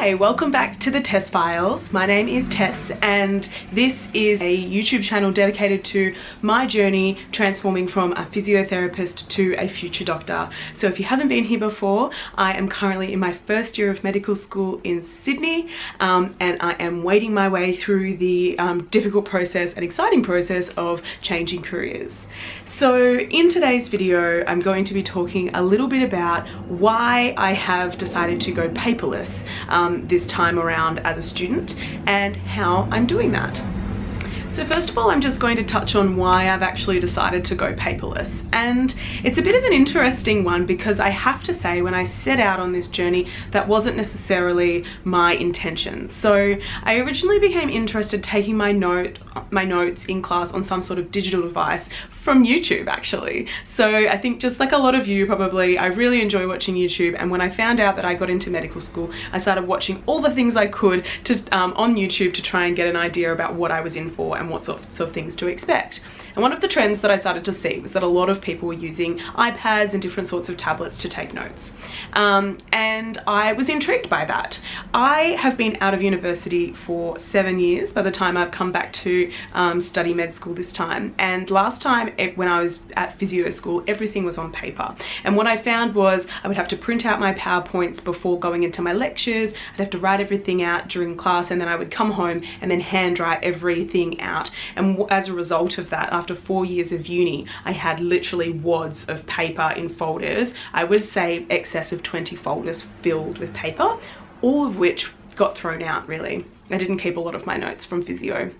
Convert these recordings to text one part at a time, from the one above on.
Hi, welcome back to the Tess Files. My name is Tess and this is a YouTube channel dedicated to my journey transforming from a physiotherapist to a future doctor. So if you haven't been here before, I am currently in my first year of medical school in Sydney and I am wading my way through the difficult process and exciting process of changing careers. So in today's video, I'm going to be talking a little bit about why I have decided to go paperless this time around as a student and how I'm doing that. So first of all, I'm just going to touch on why I've actually decided to go paperless. And it's a bit of an interesting one because I have to say when I set out on this journey, that wasn't necessarily my intention. So I originally became interested taking my notes in class on some sort of digital device from YouTube actually. So I think just like a lot of you probably, I really enjoy watching YouTube, and when I found out that I got into medical school, I started watching all the things I could to on YouTube to try and get an idea about what I was in for and what sorts of things to expect. And one of the trends that I started to see was that a lot of people were using iPads and different sorts of tablets to take notes. And I was intrigued by that. I have been out of university for 7 years by the time I've come back to study med school this time. And last time when I was at physio school, everything was on paper. And what I found was I would have to print out my PowerPoints before going into my lectures. I'd have to write everything out during class, and then I would come home and then hand write everything out. And as a result of that, after 4 years of uni, I had literally wads of paper in folders. I would say excess of 20 folders filled with paper, all of which got thrown out really. I didn't keep a lot of my notes from physio.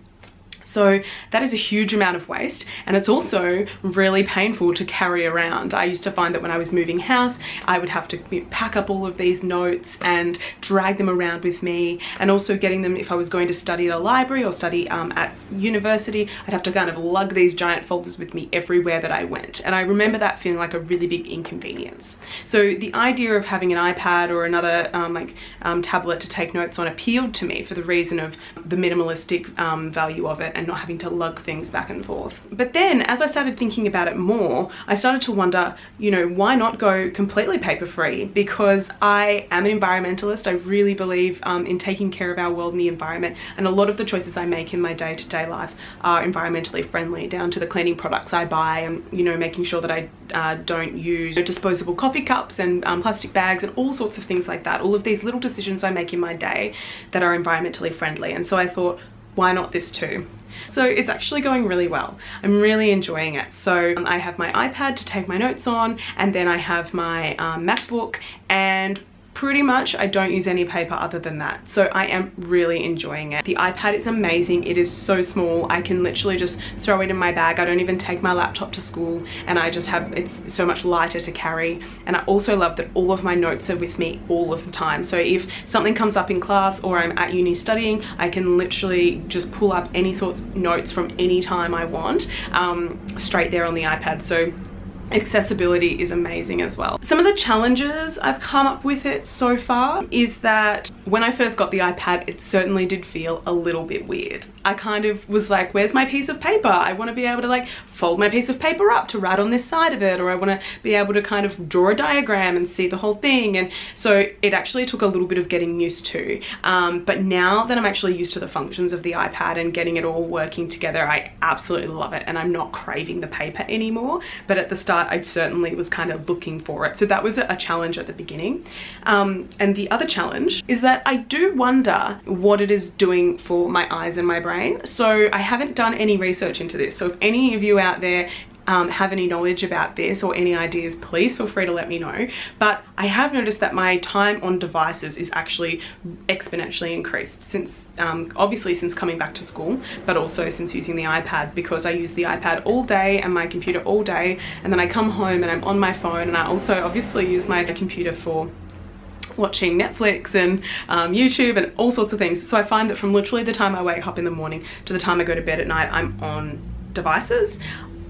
So that is a huge amount of waste, and it's also really painful to carry around. I used to find that when I was moving house, I would have to pack up all of these notes and drag them around with me, and also getting them if I was going to study at a library or study at university, I'd have to kind of lug these giant folders with me everywhere that I went. And I remember that feeling like a really big inconvenience. So the idea of having an iPad or another tablet to take notes on appealed to me for the reason of the minimalistic value of it and not having to lug things back and forth. But then as I started thinking about it more, I started to wonder, you know, why not go completely paper free? Because I am an environmentalist. I really believe in taking care of our world and the environment, and a lot of the choices I make in my day-to-day life are environmentally friendly, down to the cleaning products I buy and, you know, making sure that I don't use disposable coffee cups and plastic bags and all sorts of things like that. All of these little decisions I make in my day that are environmentally friendly. And so I thought, why not this too? So it's actually going really well. I'm really enjoying it. So I have my iPad to take my notes on, and then I have my MacBook, and pretty much I don't use any paper other than that. So I am really enjoying it. The iPad is amazing. It is so small. I can literally just throw it in my bag. I don't even take my laptop to school, and I just have, it's so much lighter to carry. And I also love that all of my notes are with me all of the time. So if something comes up in class or I'm at uni studying, I can literally just pull up any sort of notes from any time I want, straight there on the iPad. So accessibility is amazing as well. Some of the challenges I've come up with it so far is that when I first got the iPad, it certainly did feel a little bit weird. I kind of was like, where's my piece of paper? I want to be able to like fold my piece of paper up to write on this side of it, or I want to be able to kind of draw a diagram and see the whole thing. And so it actually took a little bit of getting used to. But now that I'm actually used to the functions of the iPad and getting it all working together, I absolutely love it, and I'm not craving the paper anymore. But at the start, I certainly was kind of looking for it. So that was a challenge at the beginning. And the other challenge is that I do wonder what it is doing for my eyes and my brain. So I haven't done any research into this. So if any of you out there have any knowledge about this or any ideas, please feel free to let me know. But I have noticed that my time on devices is actually exponentially increased since obviously since coming back to school, but also since using the iPad, because I use the iPad all day and my computer all day, and then I come home and I'm on my phone, and I also obviously use my computer for watching Netflix and YouTube and all sorts of things. So I find that from literally the time I wake up in the morning to the time I go to bed at night, I'm on devices.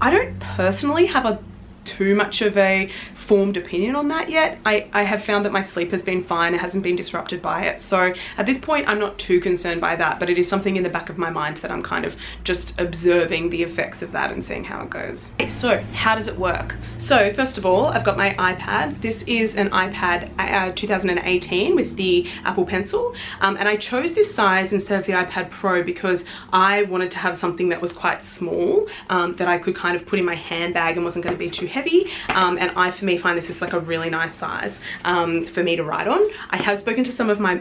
I don't personally have a too much of a formed opinion on that yet. I have found that my sleep has been fine. It hasn't been disrupted by it. So at this point, I'm not too concerned by that, but it is something in the back of my mind that I'm kind of just observing the effects of that and seeing how it goes. Okay, so how does it work? So first of all, I've got my iPad. This is an iPad 2018 with the Apple Pencil. And I chose this size instead of the iPad Pro because I wanted to have something that was quite small, that I could kind of put in my handbag and wasn't going to be too heavy. And I, for me, find this is like a really nice size for me to write on. I have spoken to some of my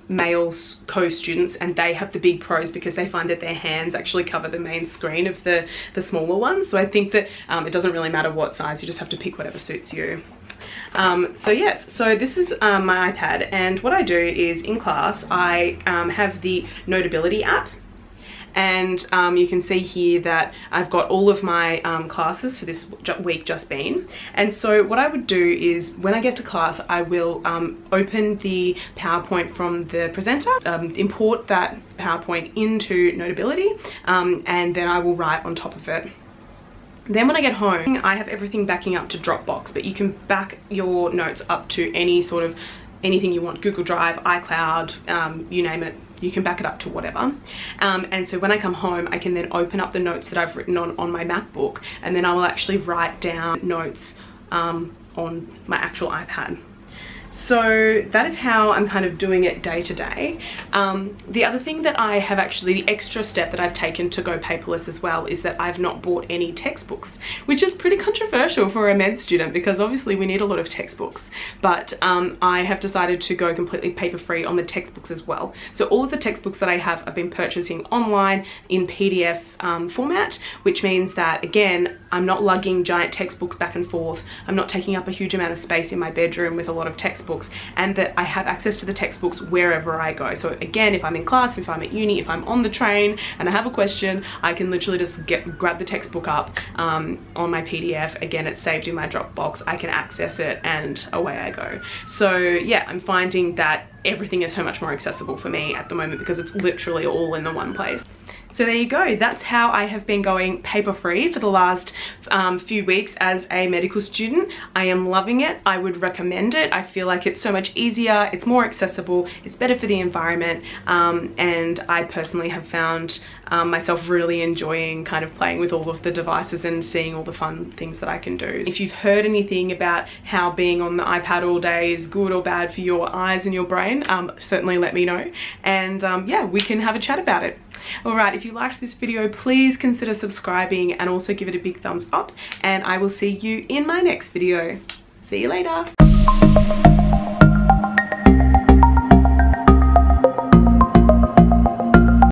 male co-students, and they have the big Pros because they find that their hands actually cover the main screen of the smaller ones. So I think that it doesn't really matter what size, you just have to pick whatever suits you. So yes, so this is my iPad, and what I do is in class I have the Notability app, and you can see here that I've got all of my classes for this week just been. And so what I would do is when I get to class, I will open the PowerPoint from the presenter, import that PowerPoint into Notability, and then I will write on top of it. Then when I get home, I have everything backing up to Dropbox, but you can back your notes up to any sort of anything you want, Google Drive, iCloud, you name it. You can back it up to whatever. And so when I come home, I can then open up the notes that I've written on my MacBook, and then I will actually write down notes on my actual iPad. So that is how I'm kind of doing it day to day. The other thing that I have actually, the extra step that I've taken to go paperless as well, is that I've not bought any textbooks, which is pretty controversial for a med student because obviously we need a lot of textbooks. But I have decided to go completely paper free on the textbooks as well. So all of the textbooks that I have, I've been purchasing online in PDF format, which means that again, I'm not lugging giant textbooks back and forth. I'm not taking up a huge amount of space in my bedroom with a lot of textbooks, and that I have access to the textbooks wherever I go. So again, if I'm in class, if I'm at uni, if I'm on the train and I have a question, I can literally just grab the textbook up on my PDF. Again, it's saved in my Dropbox. I can access it and away I go. So yeah, I'm finding that everything is so much more accessible for me at the moment because it's literally all in the one place. So there you go, that's how I have been going paper free for the last few weeks as a medical student. I am loving it. I would recommend it. I feel like it's so much easier, it's more accessible, it's better for the environment, and I personally have found myself really enjoying kind of playing with all of the devices and seeing all the fun things that I can do. If you've heard anything about how being on the iPad all day is good or bad for your eyes and your brain, certainly let me know, and yeah, we can have a chat about it. Alright, if you liked this video, please consider subscribing and also give it a big thumbs up, and I will see you in my next video. See you later.